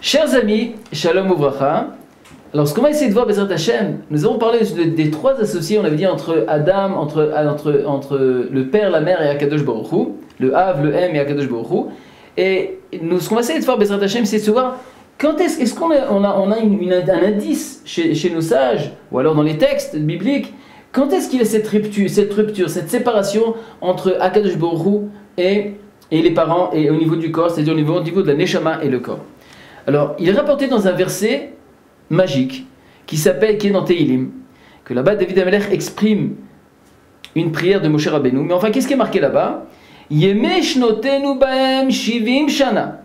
Chers amis, Shalom Uvracha. Alors, ce qu'on va essayer de voir, Bezrat Hashem, nous avons parlé des trois associés, on avait dit, entre Adam, entre le père, la mère et Akadosh Baruch Hu, le Hav, le M et Akadosh Baruch Hu. Et nous, ce qu'on va essayer de faire, Bezrat Hashem, c'est de se voir quand est-ce qu'on a, un indice chez nos sages, ou alors dans les textes bibliques, quand est-ce qu'il y a cette rupture, cette séparation entre Akadosh Baruch Hu et les parents, et au niveau du corps, c'est-à-dire au niveau de la Neshama et le corps. Alors, il est rapporté dans un verset magique qui est dans Tehilim, que là-bas David Amelech exprime une prière de Moshe Rabbeinu. Mais enfin, qu'est-ce qui est marqué là-bas? Yemesh notenu baem shivim shana,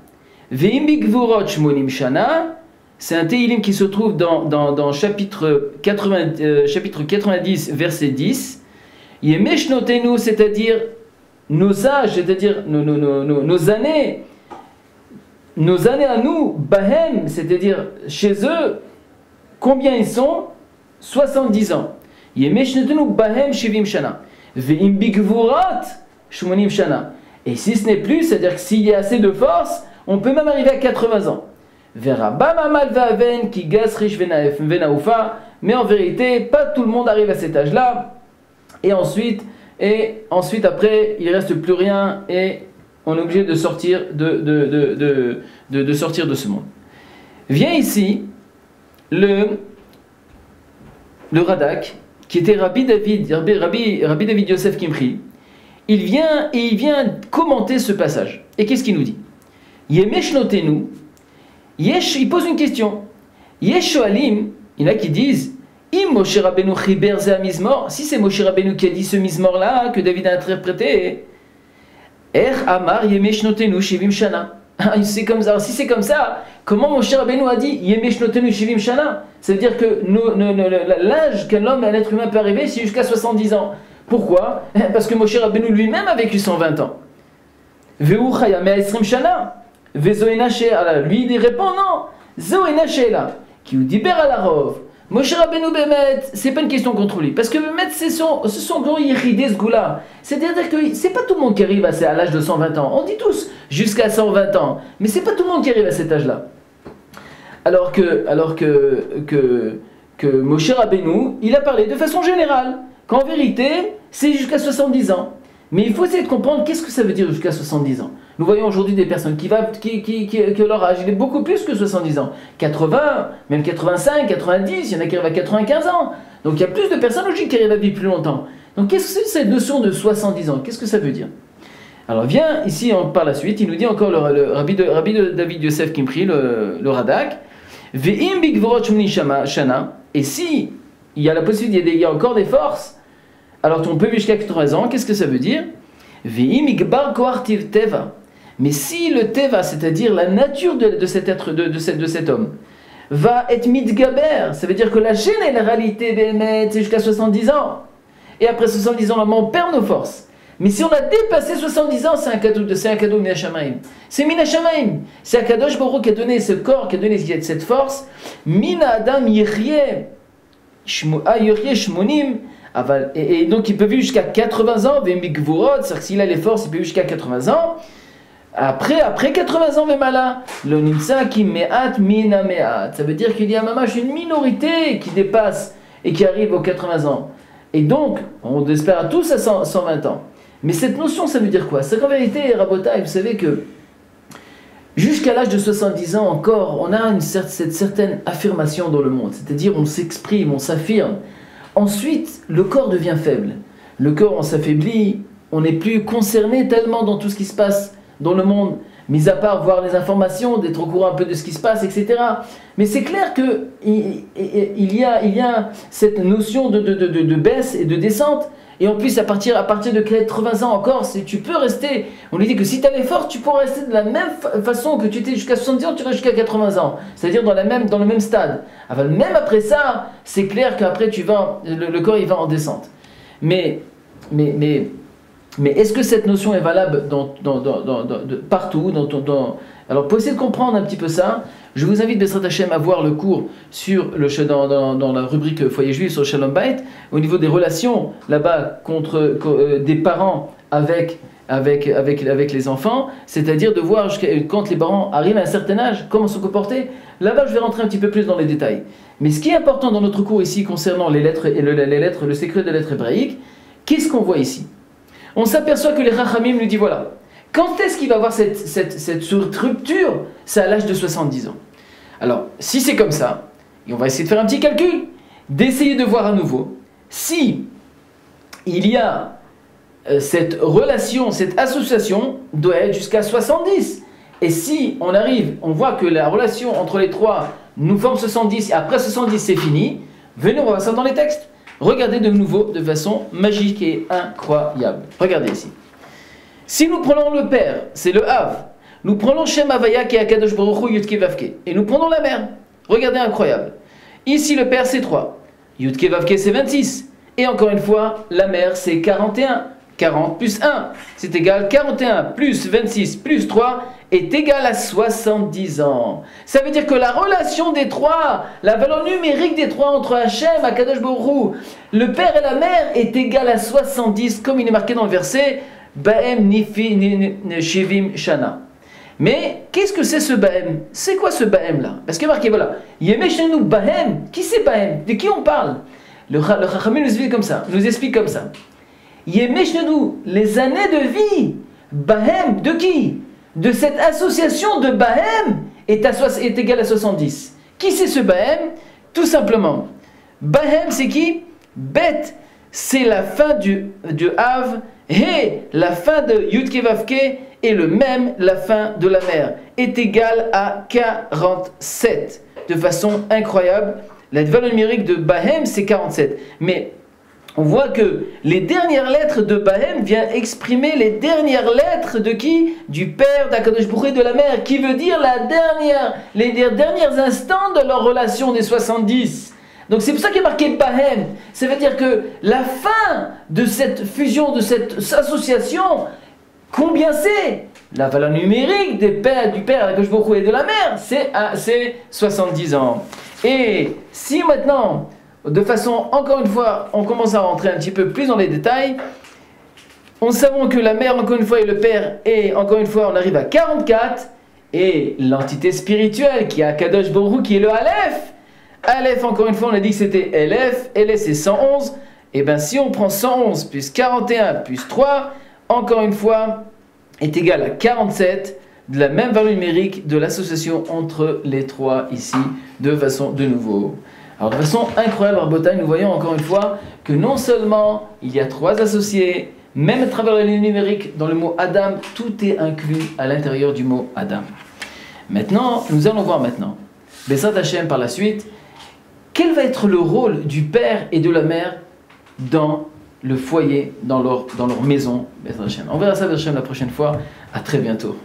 ve'im bigvurot shmonim shana. C'est un Tehilim qui se trouve dans chapitre 90, verset 10. Yemesh notenu, c'est-à-dire nos sages, c'est-à-dire nos années. Nos années à nous, Bahem, c'est-à-dire chez eux, combien ils sont? 70 ans. Yemeshnetenu Bahem Shivim Shana. Ve'im Bigvurat Shmonim Shana. Et si ce n'est plus, c'est-à-dire que s'il y a assez de force, on peut même arriver à 80 ans. Verabam Amal Vaven Ki Gasrish Venaufa. Mais en vérité, pas tout le monde arrive à cet âge-là. Et ensuite, après, il ne reste plus rien et on est obligé de sortir de sortir de ce monde. Vient ici le Radak, qui était Rabbi David Yosef Kimchi. Il vient commenter ce passage. Et qu'est-ce qu'il nous dit? Yemesh notenu, il pose une question. Yesh shoalim, il y en a qui disent, Im Moshe Rabbeinu chiber ze mizmor, si c'est Moshe Rabbeinu qui a dit ce mizmor là que David a interprété, Amar Yemesh notenu shivim shana. C'est comme ça. Alors, si c'est comme ça, comment Moshe Rabbeinu a dit Yemesh notenu shivim shana? Ça veut dire que l'âge qu'un homme et un être humain peut arriver, c'est jusqu'à 70 ans. Pourquoi? Parce que Moshe Rabbeinu lui-même a vécu 120 ans. Ve'u chaya me'esrim shana. Ve'zo enaché. Alors lui il répond non. Zo enaché là. Qui ou diber alarov. Moshe Rabbeinu Bemet, c'est pas une question contre lui, parce que Bemet ce sont gros yichidé ce goût-là. C'est-à-dire que c'est pas tout le monde qui arrive à l'âge de 120 ans. On dit tous jusqu'à 120 ans, mais c'est pas tout le monde qui arrive à cet âge-là. Alors que Moshe Rabbeinu, il a parlé de façon générale, qu'en vérité, c'est jusqu'à 70 ans. Mais il faut essayer de comprendre qu'est-ce que ça veut dire jusqu'à 70 ans. Nous voyons aujourd'hui des personnes que leur âge il est beaucoup plus que 70 ans. 80, même 85, 90, il y en a qui arrivent à 95 ans. Donc il y a plus de personnes logiques qui arrivent à vivre plus longtemps. Donc qu'est-ce que c'est cette notion de 70 ans? Qu'est-ce que ça veut dire? Alors vient ici par la suite, il nous dit encore le rabbi de David Yosef Kimchi, le Radak, Ve'im bigvorot shana, et si il y a la possibilité, il y a encore des forces, alors on peut vivre jusqu'à 80 ans, qu'est-ce que ça veut dire? Ve'im igbar koartiv teva. Mais si le teva, c'est-à-dire la nature de cet être, de cet homme, va être mitgaber, ça veut dire que la généralité des c'est jusqu'à 70 ans. Et après 70 ans, on perd nos forces. Mais si on a dépassé 70 ans, c'est un cadeau minashamaim. C'est minashamaim. C'est Akadosh Baruch Hu qui a donné ce corps, qui a donné cette force. Mina adam yiryeh shmonim. Et donc il peut vivre jusqu'à 80 ans, c'est-à-dire que s'il a les forces, il peut vivre jusqu'à 80 ans. Après 80 ans, Vemala, le Nimsa qui me'at mina me'at. Ça veut dire qu'il y a une minorité qui dépasse et qui arrive aux 80 ans. Et donc, on espère à tous à 120 ans. Mais cette notion, ça veut dire quoi? C'est qu'en vérité, Rabotai, vous savez que jusqu'à l'âge de 70 ans encore, on a cette certaine affirmation dans le monde. C'est-à-dire, on s'exprime, on s'affirme. Ensuite, le corps devient faible. Le corps, on s'affaiblit, on n'est plus concerné tellement dans tout ce qui se passe dans le monde, mis à part voir les informations, d'être au courant un peu de ce qui se passe, etc. Mais c'est clair qu'il y a cette notion de baisse et de descente. Et en plus, à partir de 80 ans encore, tu peux rester. On lui dit que si tu as les forces, tu pourras rester de la même façon que tu étais jusqu'à 70 ans, tu restes jusqu'à 80 ans. C'est-à-dire dans le même stade. Alors, même après ça, c'est clair qu'après, le corps il va en descente. Mais est-ce que cette notion est valable partout Alors, pour essayer de comprendre un petit peu ça, je vous invite, Bezrat Hashem, à voir le cours dans la rubrique Foyer Juif sur Shalom Bayit, au niveau des relations là-bas des parents avec les enfants, c'est-à-dire de voir quand les parents arrivent à un certain âge, comment se comporter. Là-bas, je vais rentrer un petit peu plus dans les détails. Mais ce qui est important dans notre cours ici concernant les lettres et le secret des lettres hébraïques, qu'est-ce qu'on voit ici? On s'aperçoit que les Rachamim nous disent voilà, quand est-ce qu'il va avoir cette rupture? C'est à l'âge de 70 ans. Alors, si c'est comme ça, et on va essayer de faire un petit calcul, d'essayer de voir à nouveau si il y a cette relation, cette association doit être jusqu'à 70. Et si on arrive, on voit que la relation entre les trois nous forme 70, et après 70 c'est fini, venez, on va voir ça dans les textes. Regardez de nouveau de façon magique et incroyable. Regardez ici. Si nous prenons le père, c'est le Hav. Nous prenons Shem Havaya qui est Akadosh Baruch Hu Yudke Vavke. Et nous prenons la mère. Regardez, incroyable. Ici le père c'est 3. Yudke Vavke c'est 26. Et encore une fois, la mère c'est 41. 40 plus 1, c'est égal 41 plus 26 plus 3 est égal à 70 ans. Ça veut dire que la relation des trois, la valeur numérique des trois entre Hachem, Akadosh Baruch Hu, le père et la mère est égale à 70, comme il est marqué dans le verset Baem Nifi Shivim Shana. Mais qu'est-ce que c'est ce Baem? C'est quoi ce Baem là? Parce que marqué voilà, Yemeshenu Baem, qui c'est Baem? De qui on parle? Le Chachamim nous explique comme ça. Yemeshnedu, les années de vie, Bahem, de qui? De cette association de Bahem est égal à 70. Qui c'est ce Bahem? Tout simplement. Bahem, c'est qui? Bet, c'est la fin du Hav, He, la fin de Yudke Vavke, et le même, la fin de la mère, est égal à 47. De façon incroyable, la valeur numérique de Bahem, c'est 47. Mais on voit que les dernières lettres de Bahem viennent exprimer les dernières lettres de qui? Du père, d'Akadosh Baruch Hu et de la mère, qui veut dire les derniers instants de leur relation des 70. Donc c'est pour ça qu'il est marqué Bahem. Ça veut dire que la fin de cette fusion, de cette association, combien c'est? La valeur numérique du père d'Akadosh Baruch Hu et de la mère, c'est 70 ans. Et si maintenant, de façon, encore une fois, on commence à rentrer un petit peu plus dans les détails. On savons que la mère, encore une fois, et le père, et encore une fois, on arrive à 44. Et l'entité spirituelle, qui est Akadosh Baruch Hu, qui est le Aleph. Aleph, encore une fois, on a dit que c'était Elef. Elef, c'est 111. Et bien, si on prend 111 plus 41 plus 3, encore une fois, est égal à 47, de la même valeur numérique de l'association entre les trois ici, de façon de nouveau. Alors de façon incroyable, Rabotai, nous voyons encore une fois que non seulement il y a trois associés, même à travers la ligne numérique, dans le mot Adam, tout est inclus à l'intérieur du mot Adam. Maintenant, nous allons voir maintenant, Bessat Hashem par la suite, quel va être le rôle du père et de la mère dans le foyer, dans leur maison, Bessat Hashem. On verra ça, Bessat Hashem, la prochaine fois. À très bientôt.